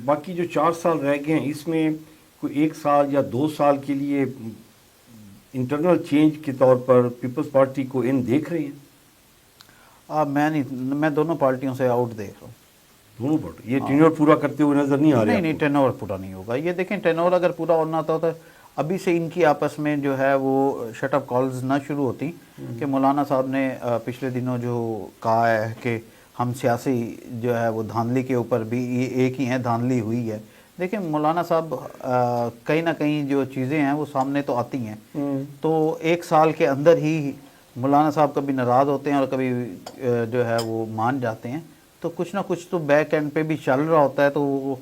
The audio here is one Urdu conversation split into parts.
باقی جو 4 سال رہ گئے ہیں اس میں کوئی 1 سال یا 2 سال کے لیے انٹرنل چینج کے طور پر پیپلز پارٹی کو دیکھ رہے ہیں؟ میں دونوں پارٹیوں سے آؤٹ دیکھ رہا ہوں. دونوں پارٹی یہ ٹینور پورا کرتے ہوئے نظر نہیں آ رہے؟ نہیں ٹینور پورا نہیں ہوگا. یہ دیکھیں ٹینور اگر پورا ہونا ہوتا تو ابھی سے ان کی آپس میں جو ہے وہ شٹ اپ کالز نہ شروع ہوتی کہ مولانا صاحب نے پچھلے دنوں جو کہا ہے کہ ہم سیاسی جو ہے وہ دھاندلی کے اوپر بھی ایک ہی ہیں دھاندلی ہوئی ہے. دیکھیں مولانا صاحب کہیں نہ کہیں جو چیزیں ہیں وہ سامنے تو آتی ہیں, تو 1 سال کے اندر ہی مولانا صاحب کبھی ناراض ہوتے ہیں اور کبھی جو ہے وہ مان جاتے ہیں, تو کچھ نہ کچھ تو بیک اینڈ پہ بھی چل رہا ہوتا ہے, تو وہ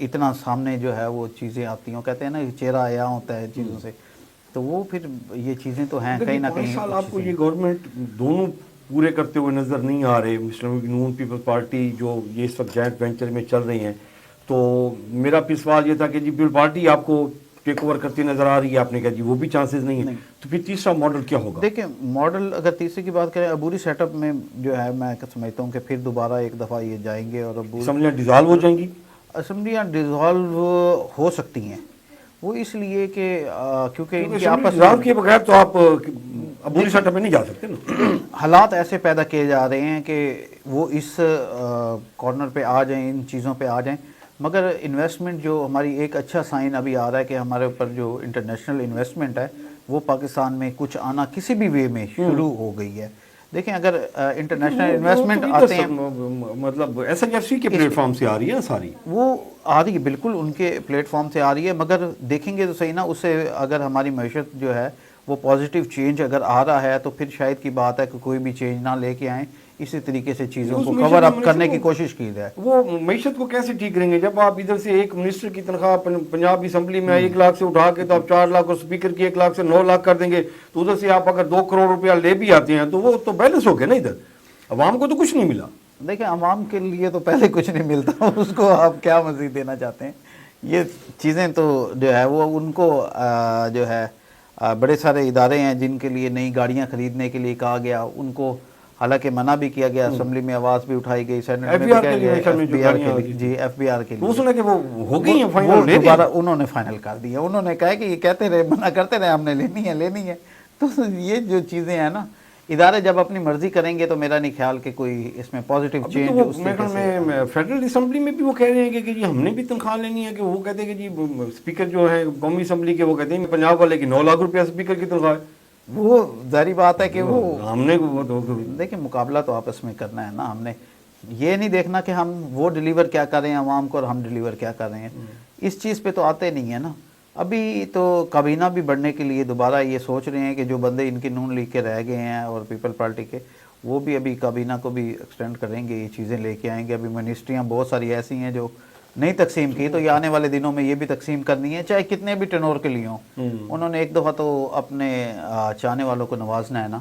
اتنا سامنے جو ہے وہ چیزیں آتی ہیں. کہتے ہیں نا چہرہ آیا ہوتا ہے چیزوں سے, تو وہ پھر یہ چیزیں تو ہیں کہیں نہ کہیں. 5 سال آپ کو یہ گورنمنٹ دونوں پورے کرتے ہوئے نظر نہیں آ رہے. مسلم لیگ نون پیپلز پارٹی جو یہ اس وقت جوائنٹ وینچر میں چل رہی ہیں, تو میرا بھی سوال یہ تھا کہ جی پیپل پارٹی آپ کو ٹیک اوور کرتی نظر آ رہی ہے, آپ نے کہا جی وہ بھی چانسز نہیں ہیں, تو پھر تیسرا ماڈل کیا ہوگا؟ دیکھیں ماڈل اگر تیسرے کی بات کریں, عبوری سیٹ اپ میں جو ہے میں سمجھتا ہوں کہ پھر دوبارہ ایک دفعہ یہ جائیں گے اور اسمبلیاں ڈیزالو ہو جائیں گی. اسمبلیاں ڈیزالو ہو سکتی ہیں, وہ اس لیے کہ کیونکہ ان کے آپس ڈیزالو کے بغیر تو آپ عبوری سیٹ اپ میں نہیں جا سکتے نا. حالات ایسے پیدا کیے جا رہے ہیں کہ وہ اس کارنر پہ آ جائیں, ان چیزوں پہ آ جائیں, مگر انویسٹمنٹ جو ہماری ایک اچھا سائن ابھی آ رہا ہے کہ ہمارے اوپر جو انٹرنیشنل انویسٹمنٹ ہے وہ پاکستان میں کچھ آنا کسی بھی وے میں شروع ہو گئی ہے. دیکھیں اگر انٹرنیشنل انویسٹمنٹ آتے ہیں, مطلب ایس ایچ ایف سی کے پلیٹ فارم سے آ رہی ہے ساری, وہ آ رہی ہے بالکل ان کے پلیٹ فارم سے آ رہی ہے, مگر دیکھیں گے تو صحیح نا, اس سے اگر ہماری معیشت جو ہے وہ پازیٹیو چینج اگر آ رہا ہے تو پھر شاید کی بات ہے کہ کوئی بھی چینج نہ لے کے آئیں, اسی طریقے سے چیزوں کو کور اپ کرنے کی کوشش کی جائے. وہ معیشت کو کیسے ٹھیک کریں گے جب آپ ادھر سے ایک منسٹر کی تنخواہ پنجاب اسمبلی میں 1 لاکھ سے اٹھا کے تو آپ 4 لاکھ اور اسپیکر کی 1 لاکھ سے 9 لاکھ کر دیں گے, تو ادھر سے آپ اگر 2 کروڑ روپیہ لے بھی آتے ہیں تو وہ تو بیلنس ہو گیا نا, ادھر عوام کو تو کچھ نہیں ملا. دیکھیں عوام کے لیے تو پہلے کچھ نہیں ملتا, اس کو آپ کیا مزید دینا چاہتے ہیں. یہ چیزیں تو جو ہے وہ ان کو جو ہے بڑے سارے ادارے ہیں جن کے لیے نئی گاڑیاں خریدنے کے لیے کہا گیا, ان کو حالانکہ منع بھی کیا گیا, اسمبلی میں آواز بھی اٹھائی گئی, سینٹ میں بھی کہا گیا ایف بی آر کے لیے دوبارہ انہوں نے فائنل کر دیا. انہوں نے کہا کہ یہ کہتے رہے, منع کرتے رہے, ہم نے لینی ہے. تو یہ جو چیزیں ہیں نا, ادارے جب اپنی مرضی کریں گے تو میرا نہیں خیال کہ کوئی اس میں پازیٹیو چینج اس طریقے سے. فیڈرل اسمبلی میں بھی وہ کہہ رہے ہیں کہ جی ہم نے بھی تنخواہ لینی ہے, کہ وہ کہتے ہیں کہ جی اسپیکر جو ہے قومی اسمبلی کے وہ کہتے ہیں پنجاب والے کی 9 لاکھ روپیہ اسپیکر کی تنخواہ ہے. وہ ظاہری بات ہے کہ وہ ہم نے دیکھیں مقابلہ تو آپس میں کرنا ہے نا, ہم نے یہ نہیں دیکھنا کہ ہم وہ ڈیلیور کیا کر رہے ہیں عوام کو اور ہم ڈیلیور کیا کر رہے ہیں. اس چیز پہ تو آتے نہیں ہیں نا. ابھی تو کابینہ بھی بڑھنے کے لیے دوبارہ یہ سوچ رہے ہیں کہ جو بندے ان کے نون لیگ کے رہ گئے ہیں اور پیپل پارٹی کے, وہ بھی ابھی کابینہ کو بھی ایکسٹینڈ کریں گے, یہ چیزیں لے کے آئیں گے. ابھی منسٹریاں بہت ساری ایسی ہیں جو نہیں تقسیم کی, تو یہ آنے والے دنوں میں یہ بھی تقسیم کرنی ہے, چاہے کتنے بھی ٹینور کے لیے ہوں. انہوں نے ایک دفعہ تو اپنے چاہنے والوں کو نوازنا ہے نا.